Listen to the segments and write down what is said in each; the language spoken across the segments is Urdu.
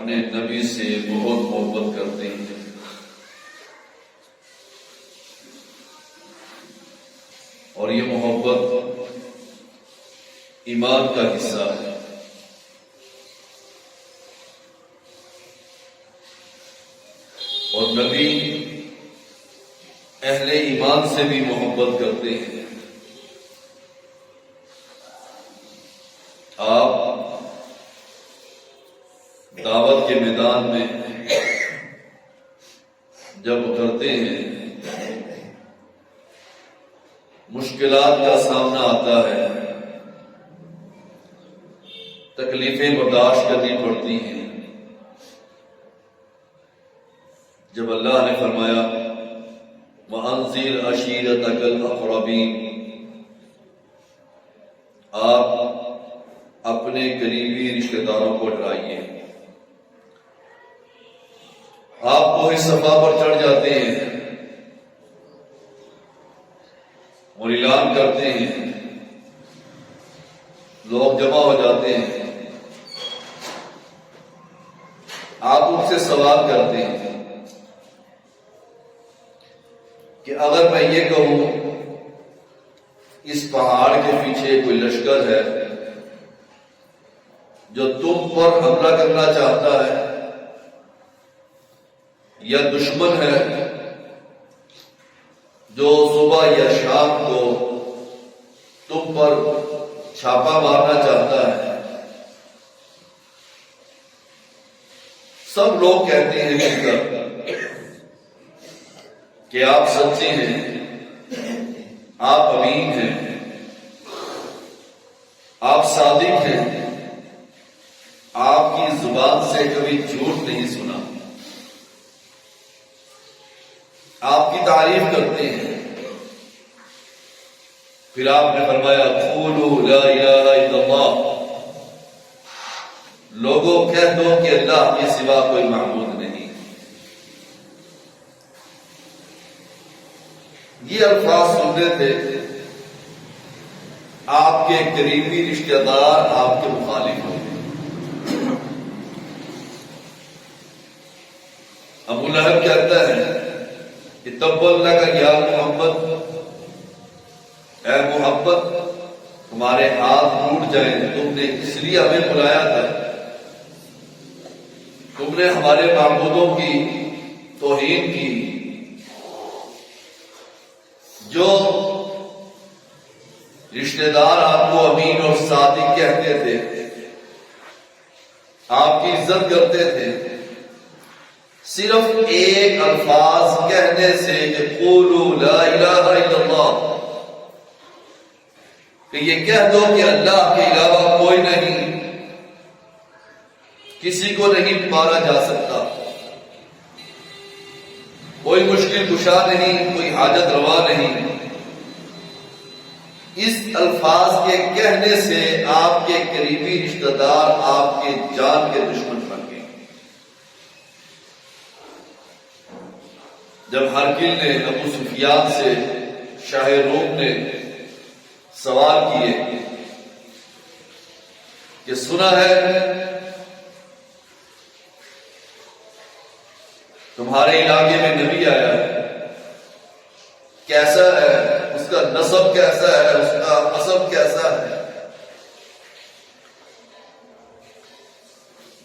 اپنے نبی سے بہت محبت کرتے ہیں، اور یہ محبت ایمان کا حصہ ہے۔ اور نبی اہل ایمان سے بھی محبت کرتے ہیں۔ آپ دعوت کے میدان میں جب اترتے ہیں، مشکلات کا سامنا آتا ہے، تکلیفیں برداشت کرنی پڑتی ہیں۔ جب اللہ نے فرمایا وَأَنذِرْ عَشِيرَتَكَ الْأَقْرَبِينَ، آپ اپنے قریبی رشتہ داروں کو ڈرائیے۔ آپ کوہ صفا پر چڑھ جاتے ہیں اور اعلان کرتے ہیں، لوگ جمع ہو جاتے ہیں، آپ ان سے سوال کرتے ہیں کہ اگر میں یہ کہوں اس پہاڑ کے پیچھے کوئی لشکر ہے جو تم پر حملہ کرنا چاہتا ہے، یا دشمن ہے جو صبح یا شام کو تم پر چھاپا مارنا چاہتا ہے، سب لوگ کہتے ہیں مل کر کہ آپ سچے ہیں، آپ امین ہیں، آپ صادق ہیں، آپ کی زبان سے کبھی جھوٹ نہیں سنا، آپ کی تعریف کرتے ہیں۔ پھر آپ نے فرمایا قولوا لا الہ الا اللہ، لوگوں کہہ دو کہ اللہ کے سوا کوئی معبود نہیں۔ یہ الفاظ سنتے تھے آپ کے قریبی رشتہ دار آپ کے مخالف ہوتے۔ ابو لہب کہتا ہے کہ تب لک یا محمد، اے محبت تمہارے ہاتھ ٹوٹ جائیں، تم نے اس لیے ہمیں بلایا تھا، تم نے ہمارے معبودوں کی توہین کی، جو رشتہ دار آپ کو امین اور صادق کہتے تھے، آپ کی عزت کرتے تھے، صرف ایک الفاظ کہنے سے کہ قولوا لا الہ الا اللہ، کہ یہ کہہ دو کہ اللہ کے علاوہ کوئی نہیں، کسی کو نہیں مارا جا سکتا، کوئی مشکل کشا نہیں، کوئی حاجت روا نہیں، اس الفاظ کے کہنے سے آپ کے قریبی رشتہ دار آپ کے جان کے دشمن بن گئے۔ جب ہرقل نے ابو سفیان سے شاہ روم نے سوال کیے کہ سنا ہے تمہارے علاقے میں نبی آیا ہے، کیسا ہے، اس کا نسب کیسا ہے، اس کا حسب کیسا ہے؟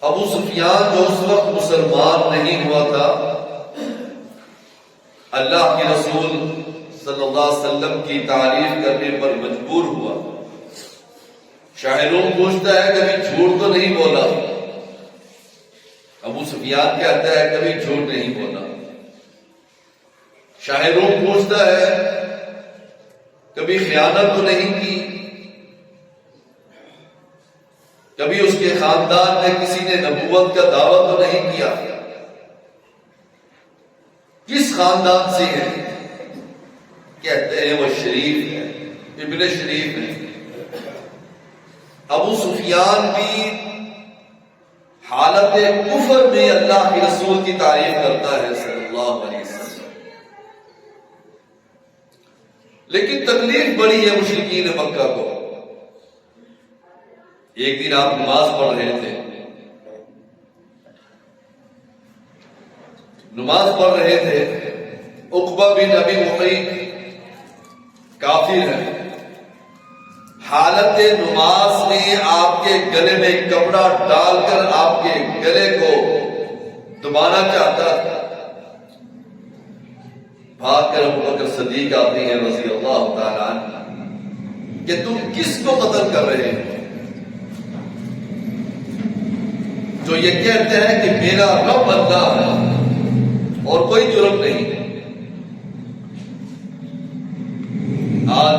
ابو سفیان جو اس وقت مسلمان نہیں ہوا تھا، اللہ کے رسول صلی اللہ علیہ وسلم کی تعریف کرنے پر مجبور ہوا۔ شاہ روم پوچھتا ہے کبھی جھوٹ تو نہیں بولا؟ ابو سفیان کہتا ہے کبھی جھوٹ نہیں بولا۔ شاہ روم پوچھتا ہے کبھی خیانت تو نہیں کی؟ کبھی اس کے خاندان میں کسی نے نبوت کا دعویٰ تو نہیں کیا؟ کس خاندان سے ہے؟ کہتے ہیں وہ شریف ہے، ابن شریف ہے۔ ابو سفیان بھی حالت کفر میں اللہ کے رسول کی تعریف کرتا ہے صلی اللہ علیہ وسلم، لیکن تکلیف بڑی ہے مشرکین مکہ کو۔ ایک دن آپ نماز پڑھ رہے تھے، نماز پڑھ رہے تھے، عقبہ بن ابی معیط کافر ہے، حالت نماز میں آپ کے گلے میں کپڑا ڈال کر آپ کے گلے کو دبانا چاہتا تھا۔ بھاگ کر ابو بکر صدیق آتے ہیں رضی اللہ تعالیٰ عنہ کہ تم کس کو قتل کر رہے ہو؟ جو یہ کہتے ہیں کہ میرا رب اللہ ہے اور کوئی جرم نہیں۔ آج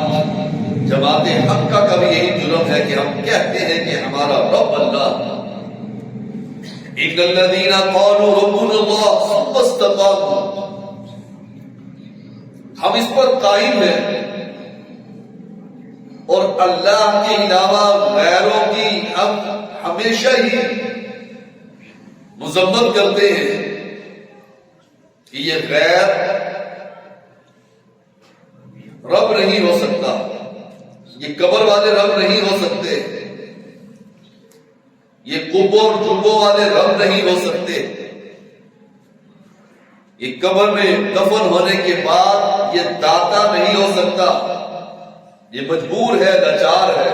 جماعت حق کا بھی یہی جرم ہے کہ ہم کہتے ہیں کہ ہمارا رب اللہ ہے۔ ان الذین قالوا ربنا اللہ ثم استقاموا، ہم اس پر قائم ہیں اور اللہ کے علاوہ غیروں کی ہم ہمیشہ ہی مذمت کرتے ہیں کہ یہ غیر رب نہیں ہو سکتا، یہ قبر والے رب نہیں ہو سکتے، یہ قبور جبوں والے رب نہیں ہو سکتے، یہ قبر میں دفن ہونے کے بعد یہ داتا نہیں ہو سکتا، یہ مجبور ہے، لاچار ہے۔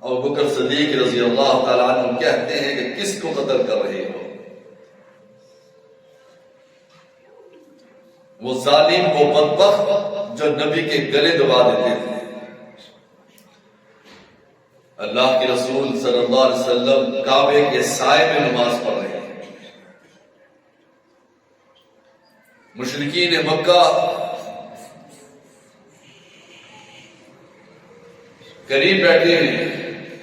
ابو بکر صدیق رضی اللہ تعالیٰ عنہ کہتے ہیں کہ کس کو قتل کر رہے ہو؟ وہ ظالم، وہ بدبخت جو نبی کے گلے دبا دیتے تھے۔ اللہ کے رسول صلی اللہ علیہ وسلم کعبے کے سائے میں نماز پڑھ رہے ہیں، مشرکین مکہ قریب بیٹھے ہیں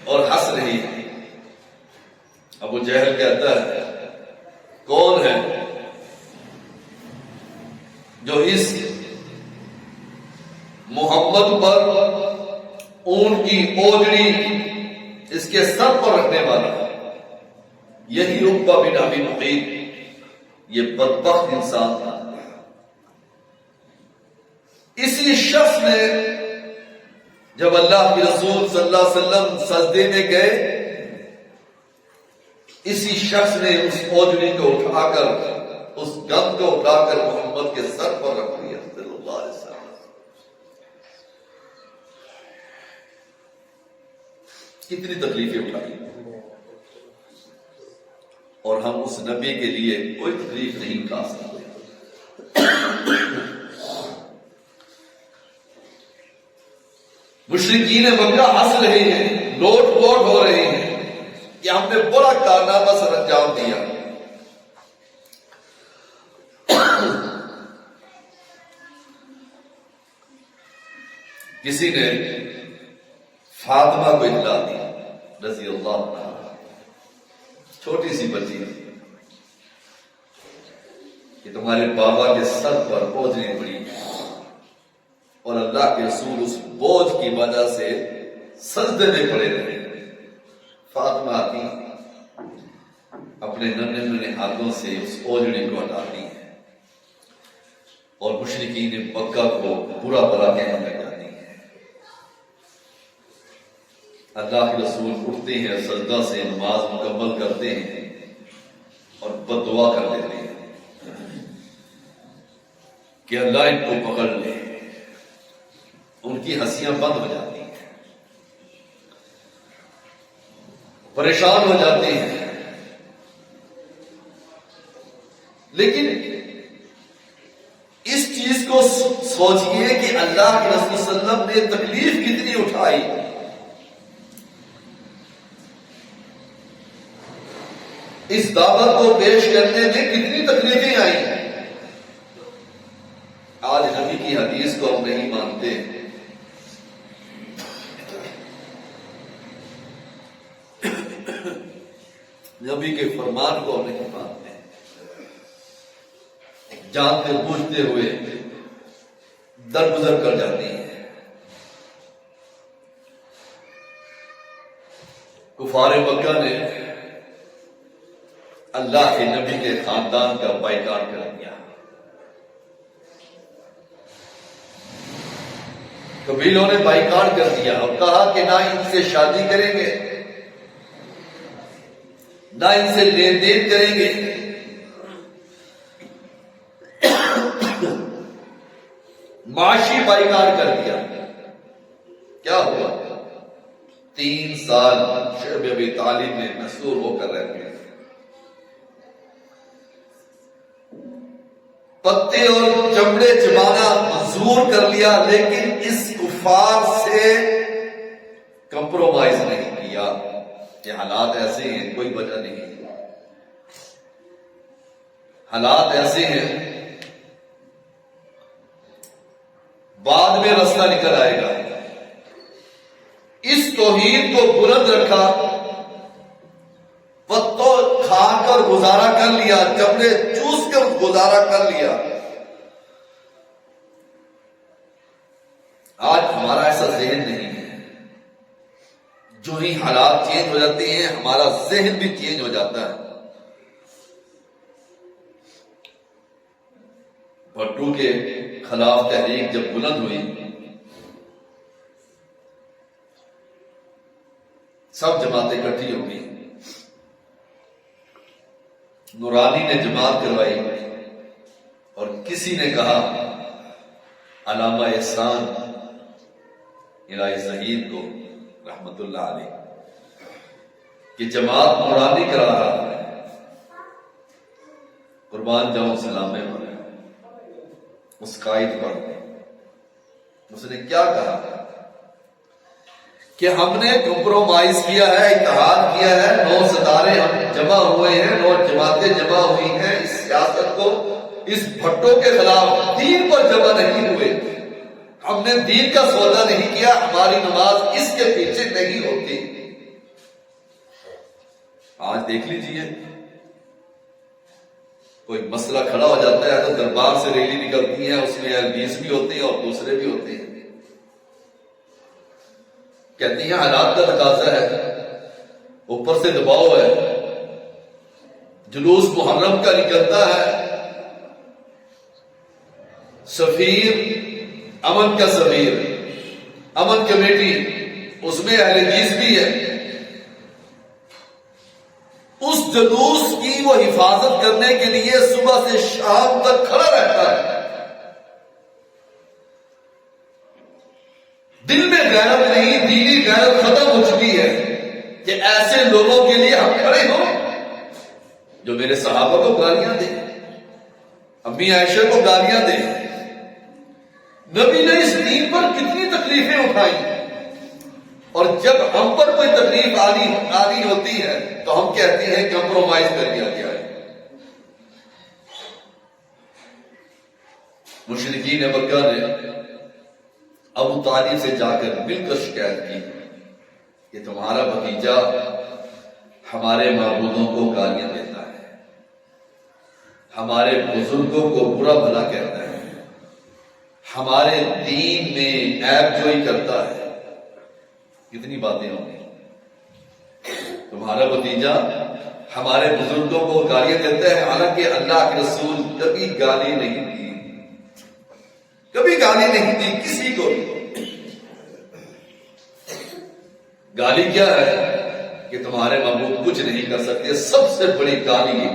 اور ہنس رہی ہیں۔ ابو جہل کہتا ہے کون ہے جو اس محمد پر اونٹ کی اوجڑی اس کے سر پر رکھنے والا؟ یہی عقبہ بن ابی معیط، یہ بدبخت انسان تھا۔ اسی شخص نے جب اللہ کے رسول صلی اللہ علیہ وسلم سجدے میں گئے، اسی شخص نے اس اوجڑی کو اٹھا کر، اس گند کو اٹھا کر محمد کے سر پر رکھ دیا صلی اللہ علیہ وسلم۔ کتنی تکلیفیں اٹھائی، اور ہم اس نبی کے لیے کوئی تکلیف نہیں اٹھا سکتے۔ مشرکین مکہ ہنس رہے ہیں، لوٹ پوٹ ہو رہے ہیں کہ ہم نے بڑا کارنامہ سر انجام دیا۔ کسی نے فاطمہ کو اطلاع دی رضی اللہ عنہ، چھوٹی سی بچی کہ تمہارے بابا کے سر پر اوجڑی پڑی اور اللہ کے رسول اس بوجھ کی وجہ سے سجدے میں پڑے رہے۔ فاطمہ آتی اپنے ننھے ننھے ہاتھوں سے اس اوجڑی کو ہٹاتی ہے اور مشرکین مکہ کو برا بھلا کہنے لگ جاتی ہے۔ اللہ کے رسول اٹھتے ہیں، سجدہ سے نماز مکمل کرتے ہیں اور بد دعا کر دیتے ہیں کہ اللہ ان کو پکڑ لے۔ ان کی ہنسیاں بند ہو جاتی ہیں، پریشان ہو جاتے ہیں، لیکن اس چیز کو سوچئے کہ اللہ کے رسول صلی اللہ علیہ وسلم نے تکلیف کتنی اٹھائی۔ اس دعوت کو پیش کرنے میں کتنی تکلیفیں آئی۔ آج نبی کی حدیث کو ہم نہیں مانتے، نبی کے فرمان کو ہم نہیں مانتے، جانتے بوجھتے ہوئے درگزر کر جاتی ہیں۔ کفار مکہ نے اللہ کے نبی کے خاندان کا بائیکاٹ کر دیا۔ قبیلوں نے بائیکاٹ کر دیا اور کہا کہ نہ ان سے شادی کریں گے، نہ ان سے لین دین کریں گے۔ معاشی بائیکاٹ کر دیا۔ کیا ہوا؟ 3 سال شعب ابی طالب میں مسرور ہو کر رہتے ہیں، پتے اور چمڑے چبانا منظور کر لیا، لیکن اس کفار سے کمپرومائز نہیں کیا۔ یہ حالات ایسے ہیں، کوئی وجہ نہیں، حالات ایسے ہیں، بعد میں رستہ نکل آئے گا۔ اس توحید کو بلند رکھا، پتوں کھا کر گزارا کر لیا، چمڑے چوس کر گزارا کر لیا۔ آج ہمارا ایسا ذہن نہیں ہے، جو ہی حالات چینج ہو جاتے ہیں ہمارا ذہن بھی چینج ہو جاتا ہے۔ بھٹو کے خلاف تحریک جب بلند ہوئی، سب جماعتیں اکٹھی ہو گئی، نورانی نے جماعت کروائی، اور کسی نے کہا علامہ احسان الہی شہید کو رحمت اللہ علیہ کہ جماعت نورانی کرا رہا ہے، قربان جاؤں سلامے پر اس قائد پر۔ اس نے کیا کہا کہ ہم نے کمپرومائز کیا ہے، اتحاد کیا ہے، 9 ستارے ہم جمع ہوئے ہیں، 9 جماعتیں جمع ہوئی ہیں، اس سیاست کو، اس بھٹو کے خلاف دین پر جمع نہیں ہوئے، ہم نے دین کا سودا نہیں کیا، ہماری نماز اس کے پیچھے نہیں ہوتی۔ آج دیکھ لیجئے، کوئی مسئلہ کھڑا ہو جاتا ہے تو دربار سے ریلی نکلتی ہے، اس میں اہل بھی ہوتے ہیں اور دوسرے بھی ہوتے ہیں، کہتی ہیں حالات کا تقاضا ہے، اوپر سے دباؤ ہے، جلوس محرم کا نکلتا ہے، سفیر، امن کا سفیر، امن کمیٹی، اس میں اہل حدیث بھی ہے، اس جلوس کی وہ حفاظت کرنے کے لیے صبح سے شام تک کھڑا رہتا ہے۔ دل میں غیرت نہیں، دینی غیرت ختم ہو چکی ہے کہ ایسے لوگوں کے لیے ہم کھڑے ہوں جو میرے صحابہ کو گالیاں دیں، امی عائشہ کو گالیاں دیں۔ نبی نے اس دین پر کتنی تکلیفیں اٹھائی، اور جب ہم پر کوئی تکلیف آنی ہوتی ہے تو ہم کہتے ہیں کمپرومائز کر دیا گیا ہے۔ مشرکین مکہ نے ابو طالب سے جا کر مل کر شکایت کی کہ تمہارا بھتیجا ہمارے معبودوں کو گالیاں دیتا ہے، ہمارے بزرگوں کو برا بھلا کہتا ہے، ہمارے دین میں عیب جوئی کرتا ہے۔ کتنی باتیں ہوں گی، تمہارا بھتیجا ہمارے بزرگوں کو گالیاں دیتا ہے، حالانکہ اللہ کے رسول کبھی گالی نہیں دی، کبھی گالی نہیں دی کسی کو۔ گالی کیا ہے کہ تمہارے معبود کچھ نہیں کر سکتے، سب سے بڑی گالی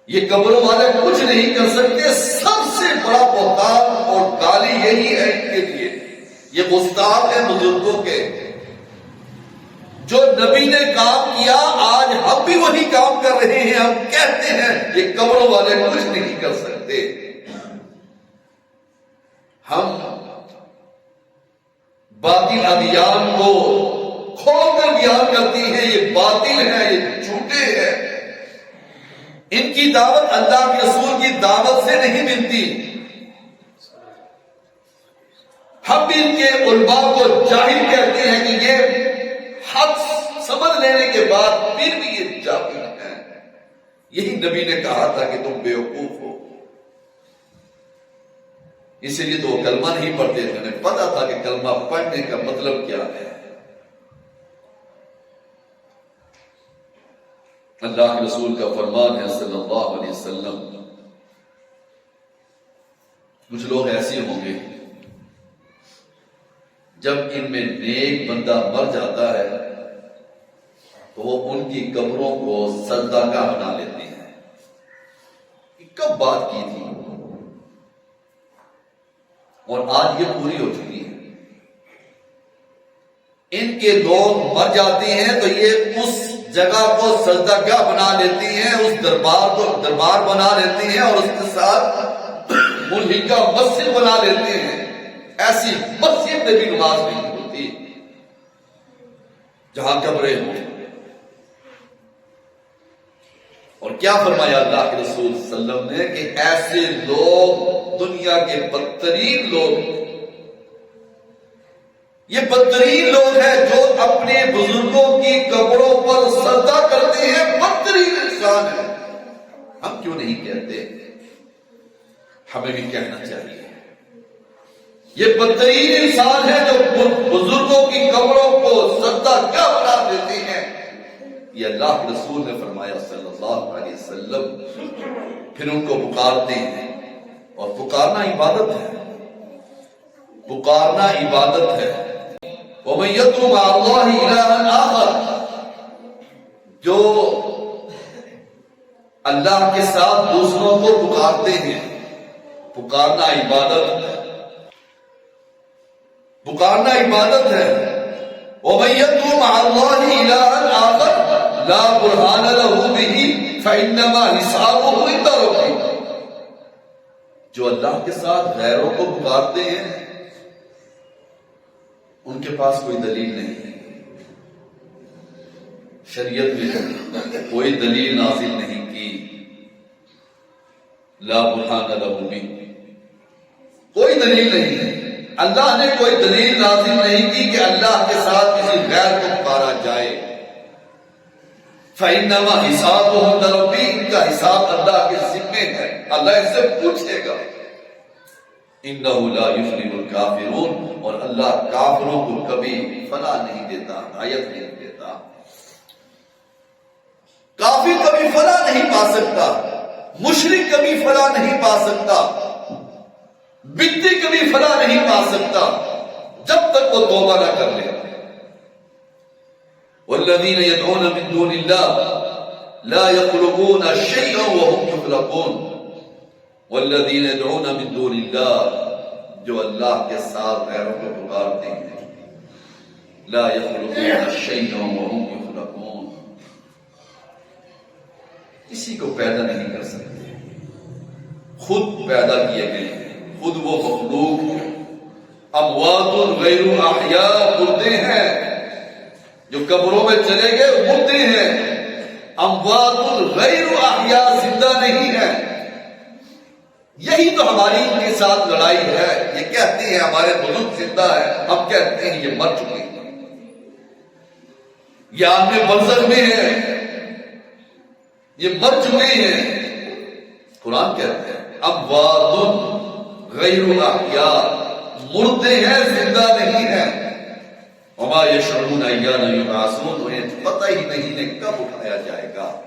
یہ قبروں والے کچھ نہیں کر سکتے، سب سے بڑا بہتان اور گالی یہی ہے ان کے لیے۔ یہ گستاخ ہے بزرگوں کے، جو نبی نے کام کیا آج ہم بھی وہی کام کر رہے ہیں، ہم کہتے ہیں یہ قبروں والے کچھ نہیں کر سکتے۔ ہم باطل ادیان کو کھول کر بیان کرتی ہیں، یہ باطل ہے، یہ جھوٹے ہیں، ان کی دعوت اللہ کے رسول کی دعوت سے نہیں ملتی۔ ہم بھی ان کے علماء کو جاہل کہتے ہیں کہ یہ حق سمجھ لینے کے بعد پھر بھی یہ جاہل ہیں۔ یہی نبی نے کہا تھا کہ تم بیوقوف ہو، اسی لیے تو وہ کلمہ نہیں پڑھتے تھے، انہیں پتا تھا کہ کلمہ پڑھنے کا مطلب کیا ہے۔ اللہ کے رسول کا فرمان ہے صلی اللہ علیہ وسلم، کچھ لوگ ایسے ہوں گے جب ان میں نیک بندہ مر جاتا ہے تو وہ ان کی قبروں کو سجدہ گاہ بنا لیتے ہیں۔ کب بات کی تھی اور آج یہ پوری ہو چکی ہے۔ ان کے لوگ مر جاتے ہیں تو یہ اس جگہ کو سجدہ گاہ بنا لیتی ہیں، اس دربار کو دربار بنا لیتی ہیں اور اس کے ساتھ ملحقہ مسجد بنا لیتے ہیں۔ ایسی مسجد میں بھی نماز نہیں ہوتی جہاں قبریں ہوں۔ اور کیا فرمایا اللہ کے رسول صلی اللہ علیہ وسلم نے کہ ایسے لوگ دنیا کے بدترین لوگ، یہ بدترین لوگ ہیں جو اپنے بزرگوں کی قبروں پر سجدہ کرتے ہیں، بدترین انسان ہے۔ ہم کیوں نہیں کہتے؟ ہمیں بھی کہنا چاہیے۔ یہ بدترین انسان ہے جو بزرگوں کی قبروں کو سجدہ کیا بنا دیتے ہیں۔ یہ اللہ کے رسول نے فرمایا صلی اللہ علیہ وسلم۔ پھر ان کو پکارتے ہیں، اور پکارنا عبادت ہے، پکارنا عبادت ہے۔ وَمَن يَدْعُ مَعَ اللَّهِ إِلَٰهًا آخَرَ، جو اللہ کے ساتھ دوسروں کو پکارتے ہیں، پکارنا عبادت ہے، پکارنا عبادت ہے۔ وَمَن يَدْعُ مَعَ اللَّهِ إِلَٰهًا آخَرَ لَا بُرْهَانَ لَهُ بِهِ فَإِنَّمَا حِسَابُهُ عِندَ رَبِّهِ، جو اللہ کے ساتھ غیروں کو پکارتے ہیں ان کے پاس کوئی دلیل نہیں ہے، شریعت میں کوئی دلیل نازل نہیں کی۔ لا برہان لہ بہ، کوئی دلیل نہیں ہے، اللہ نے کوئی دلیل نازل نہیں کی کہ اللہ کے ساتھ کسی غیر کو پکارا جائے۔ فَإِنَّمَا حِسَابُهُ عِندَ رَبِّهِ، ان کا حساب اللہ کے ذمے ہے، اللہ اس سے پوچھے گا۔ إِنَّهُ لَا يُفْلِحُ الْكَافِرُونَ، اور اللہ کافروں کو کبھی فلاح نہیں دیتا، ہدایت نہیں دیتا۔ کافر کبھی فلاح نہیں پا سکتا، مشرک کبھی فلاح نہیں پا سکتا، بدعتی کبھی فلاح نہیں پا سکتا جب تک وہ توبہ نہ کر لے۔ والذین یدعون من دون اللہ لا یخلقون شیئا وهم یخلقون، والذین یدعون من دون اللہ، جو اللہ کے ساتھ غیروں کو پکارتے ہیں، لا یخلقون شیئا وهم یخلقون، کسی کو پیدا نہیں کر سکتے، خود پیدا کیے گئے ہیں، خود وہ مخلوق ہیں۔ اموات غیر احیاء، مردے ہیں جو قبروں میں چلے گئے، مردے ہیں۔ اموات غیر احیاء، زندہ نہیں ہیں۔ یہی تو ہماری ان کے ساتھ لڑائی ہے۔ یہ کہتے ہیں ہمارے بزرگ زندہ ہیں، ہم کہتے ہیں یہ مر چکے ہیں، یہ عالم برزخ میں ہیں، یہ مر چکے ہیں۔ قرآن کہتے ہیں اموات غیر احیاء، مردے ہیں، زندہ نہیں ہیں۔ وما یشعرون ایان یبعثون، انہیں پتہ ہی نہیں ہے کب اٹھایا جائے گا۔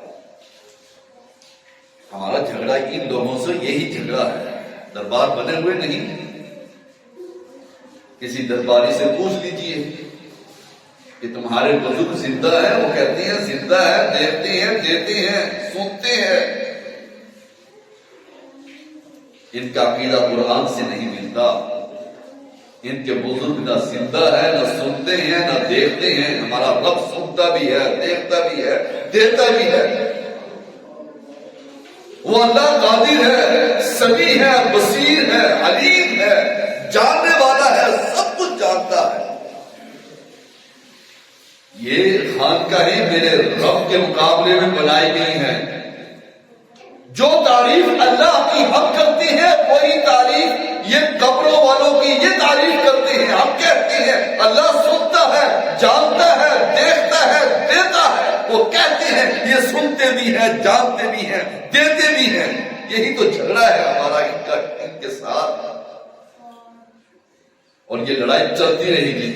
ہمارا جھگڑا ان لوگوں سے یہی جھگڑا ہے، دربار بنے ہوئے نہیں۔ کسی درباری سے پوچھ لیجئے کہ تمہارے بزرگ زندہ ہیں، وہ کہتے ہیں زندہ ہے، دیکھتے ہیں، دیتے ہیں، سنتے ہیں۔ ان کا عقیدہ قرآن سے نہیں ملتا۔ ان کے بزرگ نہ زندہ ہے، نہ سنتے ہیں، نہ دیکھتے ہیں۔ ہمارا رب سنتا بھی ہے، دیکھتا بھی ہے، دیتا بھی ہے۔ وہ اللہ قادر ہے، سمیع ہے، بصیر ہے، علیم ہے، جاننے والا ہے، سب کچھ جانتا ہے۔ یہ خانقاہیں میرے رب کے مقابلے میں بنائی گئی ہیں۔ جو تعریف اللہ کی ہم کرتے ہیں وہی تعریف یہ قبروں والوں کی یہ تعریف کرتے ہیں۔ ہم کہتے ہیں اللہ سنتا ہے، جانتا ہے، دیکھتا ہے، دیتا ہے۔ وہ کہتے ہیں یہ سنتے بھی ہیں، جانتے بھی ہیں، دیتے بھی ہیں۔ یہی تو جھگڑا ہے ہمارا ان کے ساتھ، اور یہ لڑائی چلتی رہے گی،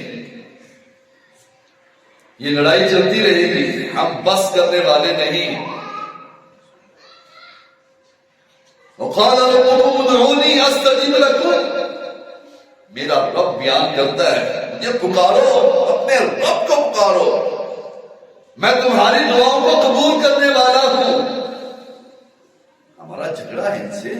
یہ لڑائی چلتی رہے گی۔ ہم بس کرنے والے نہیں۔ وقال ربكم ادعوني استجب لكم، میرا رب بیان کرتا ہے مجھے پکارو، اپنے رب کو پکارو، میں تمہاری دعاؤں کو قبول کرنے والا ہوں. ہمارا جھگڑا ہے ان سے.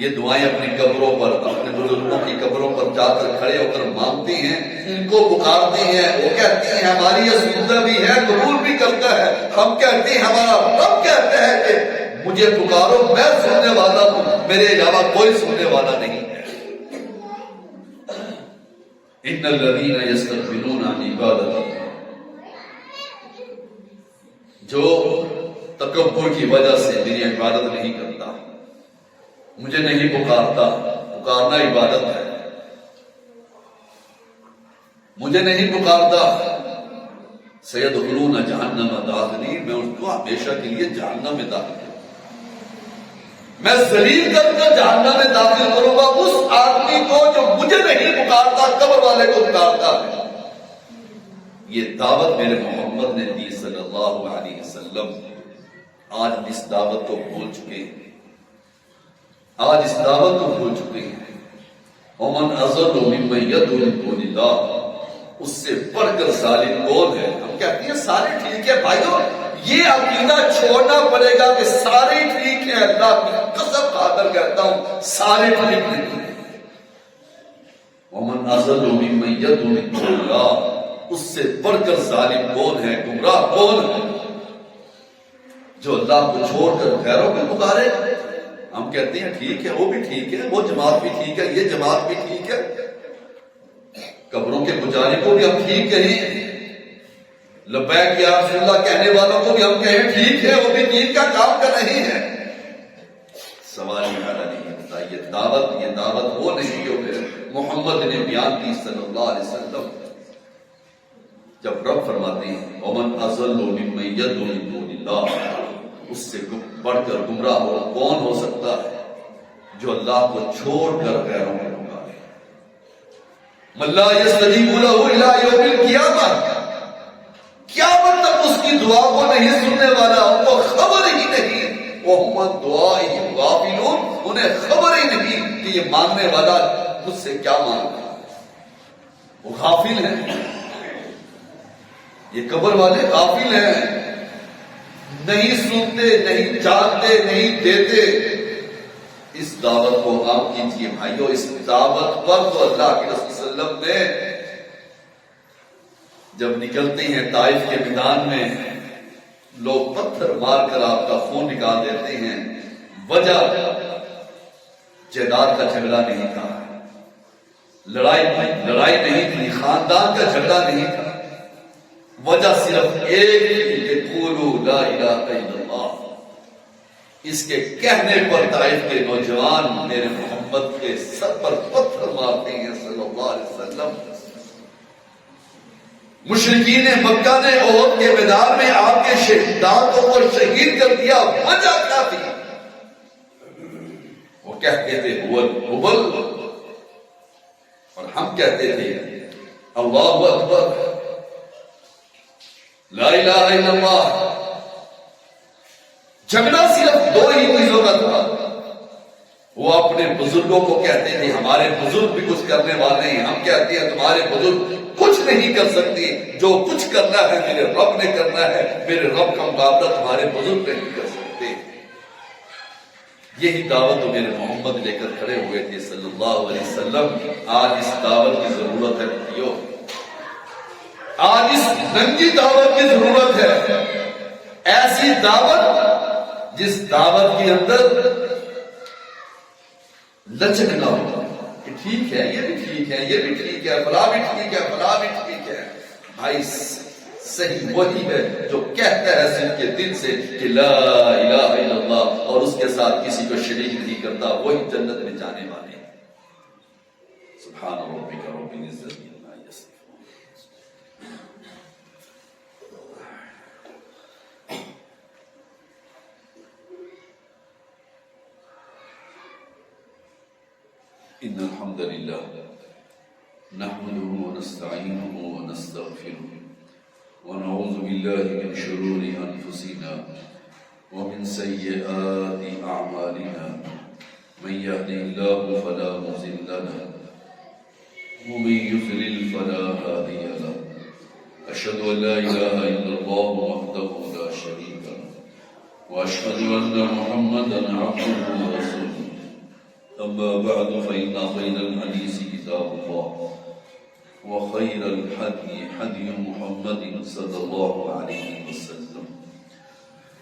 یہ دعائیں اپنی قبروں پر، اپنے بزرگوں کی قبروں پر جا کر کھڑے ہو کر مانگتی ہیں، ان کو پکارتی ہیں. وہ کہتی ہیں ہماری یہ سنتا بھی ہے، قبول بھی کرتا ہے. ہم کہتے ہیں، ہمارا رب کہتا ہے کہ مجھے پکارو، میں سننے والا ہوں، میرے علاوہ کوئی سننے والا نہیں ہے. ان الذین یستکبرون عن عبادتی، جو تکبر کی وجہ سے میری عبادت نہیں کرتا، مجھے نہیں پکارتا. پکارنا عبادت ہے. مجھے نہیں پکارتا، سیدخلون جہنم داخلین، میں اس کو ہمیشہ کے لیے جہنم میں داخل کروں، میں ذلیل کر کے جہنم میں داخل کروں گا اس آدمی کو جو مجھے نہیں پکارتا، قبر والے کو پکارتا ہے. یہ دعوت میرے محمد نے دی صلی اللہ علیہ وسلم. آج اس دعوت کو بھول چکے ہیں، آج اس دعوت کو بھول چکے ہیں. ومن اضل ممن يدعو من دون اللہ، اس سے بڑھ کر ظالم کون ہے؟ ہم کہتے ہیں سارے ٹھیک ہے. بھائیو، یہ عقیدہ چھوڑنا پڑے گا کہ سارے ٹھیک ہیں. اللہ کی قسم کھا کر کہتا ہوں سارے ٹھیک نہیں ہیں. ومن اضل ممن يدعو من دون اللہ، اس سے بڑھ کر ظالم کون ہے، گمراہ کون ہے، جو اللہ کو چھوڑ کر غیروں کو پکارے. ہم کہتے ہیں ٹھیک ہے، وہ بھی ٹھیک ہے، وہ جماعت بھی ٹھیک ہے، یہ جماعت بھی ٹھیک ہے. قبروں کے پجاری کو بھی ہم ٹھیک کہیں، لبیک یا رسول اللہ کہنے والوں کو بھی ہم کہیں ٹھیک ہے، وہ بھی دین کا کام کر رہی ہے. سوال یہ نہیں ہوتا. یہ دعوت وہ نہیں جو پھر محمد نے بیان کی صلی اللہ علیہ وسلم. جب رب فرماتے ہیں ومن اضل ممن يدعو من دون اللہ، اس سے بڑھ کر گمراہ کون ہو سکتا ہے جو اللہ کو چھوڑ کر غیروں کو پکارے. من لا يستجیب له الى یوم القیامہ، قیامت تک اس کی دعا کو نہیں سننے والا، ان کو خبر ہی نہیں. وهم عن دعائهم غافلون، انہیں خبر ہی نہیں کہ یہ مانگنے والا مجھ سے کیا مانگتا ہے. وہ غافل ہیں، یہ قبر والے غافل ہیں، نہیں سنتے، نہیں جانتے، نہیں دیتے. اس دعوت کو عام کیجیے بھائیو. اس دعوت پر تو اللہ کے رسول صلی اللہ علیہ وسلم نے جب نکلتے ہیں طائف کے میدان میں، لوگ پتھر مار کر آپ کا خون نکال دیتے ہیں. وجہ جائیداد کا جھگڑا نہیں تھا، لڑائی نہیں تھی، خاندان کا جھگڑا نہیں تھا. وجہ صرف ایک تھی کہ قولوا لا الہ الا اللہ. اس کے کہنے پر طائف کے نوجوان میرے محمد کے سر پر پتھر مارتے ہیں صلی اللہ علیہ وسلم. مشرکین مکہ نے احد کے میدان میں آپ کے شہیدان کو شہید کر دیا. وجہ کیا تھی؟ وہ کہتے تھے ہبل، اور ہم کہتے تھے اللہ اکبر، لا الہ الا اللہ. جھگڑا صرف دو ہی چیزوں کا تھا. وہ اپنے بزرگوں کو کہتے تھے ہمارے بزرگ بھی کچھ کرنے والے ہیں. ہم کہتے ہیں تمہارے بزرگ کچھ نہیں کر سکتے، جو کچھ کرنا ہے میرے رب نے کرنا ہے، میرے رب کا مقابلہ تمہارے بزرگ نہیں کر سکتے. یہی دعوت تو میرے محمد لے کر کھڑے ہوئے تھے صلی اللہ علیہ وسلم. آج اس دعوت کی ضرورت ہے بھائیو، آج اس ننگی دعوت کی ضرورت ہے. ایسی دعوت جس دعوت کے اندر لچک نہ ہو کہ ٹھیک ہے، یہ بھی ٹھیک ہے، یہ بھی ٹھیک ہے، فلاں بھی ٹھیک ہے، فلاں بھی ٹھیک ہے. بھائی صحیح وہی ہے جو کہتا ہے سن کے دل سے کہ لا الہ الا اللہ اور اس کے ساتھ کسی کو شریک نہیں کرتا، وہی جنت میں جانے والے ہیں. سبحان ربک رب العزت عما یصفون. ان الحمد للہ نحمده ونستعینه ونستغفره ونعوذ بالله من شرور انفسنا ومن سيئات اعمالنا. من يهده الله فلا مضل له ومن يضلل فلا هادي له. أشهد أن لا إله إلا الله وحده لا شريك له وأشهد أن محمدا عبده ورسوله أما بعد فإن خير الحديث كتاب الله وخير الهدي هدي محمد صلى الله عليه وسلم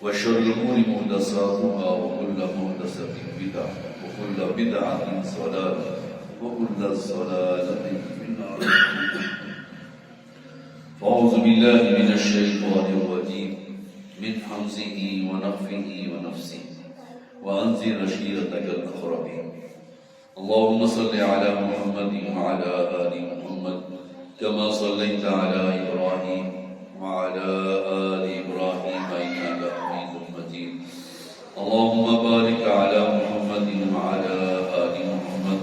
وشر الأمور محدثاتها وكل محدثة بدعة وكل بدعة ضلالة وكل ضلالة في النار. فأعوذ بالله من الشيطان الرجيم من همزه ونفخه ونفسه وأنذر عشيرتك الأقربين. اللهم صل على محمد وعلى آل محمد كما صليت على إبراهيم وعلى آل إبراهيم إنك حميد مجيد. اللهم بارك على محمد وعلى آل محمد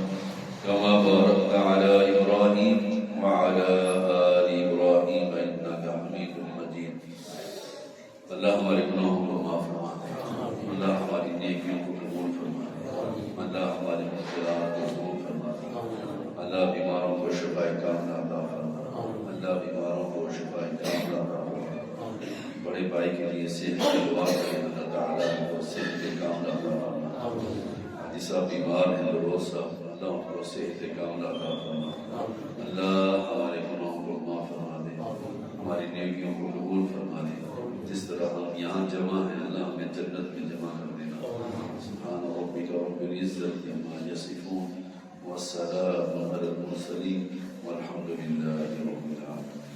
كما باركت على إبراهيم وعلى آل إبراهيم إنك حميد مجيد. اللہ ہمارے گناہوں کو معاف فرما دے، اللہ ہماری نیکیوں کو قبول فرما دے، اللہ ہماری مشکلات کو دور فرما دے، اللہ بیماروں کو شفا کاملہ عطا فرما، اللہ بیماروں کو شفا کاملہ عطا فرما، بڑے بھائی کے لیے صحت کی دعا کریں، اللہ تعالیٰ کو صحت کاملہ عطا فرما، حاجی صاحب بیمار ہیں دروز صاحب، اللہ ان کو صحت کاملہ عطا فرما، اللہ ہمارے گناہوں کو معاف فرما دے، ہماری نیکیوں کو قبول فرما دے، جس طرح ہم یہاں جمع ہیں اللہ ہمیں جنت میں جمع کر دینا. سبحان ربک رب العزت عما یصفون والسلام علی المرسلین والحمد للہ رب العالمین.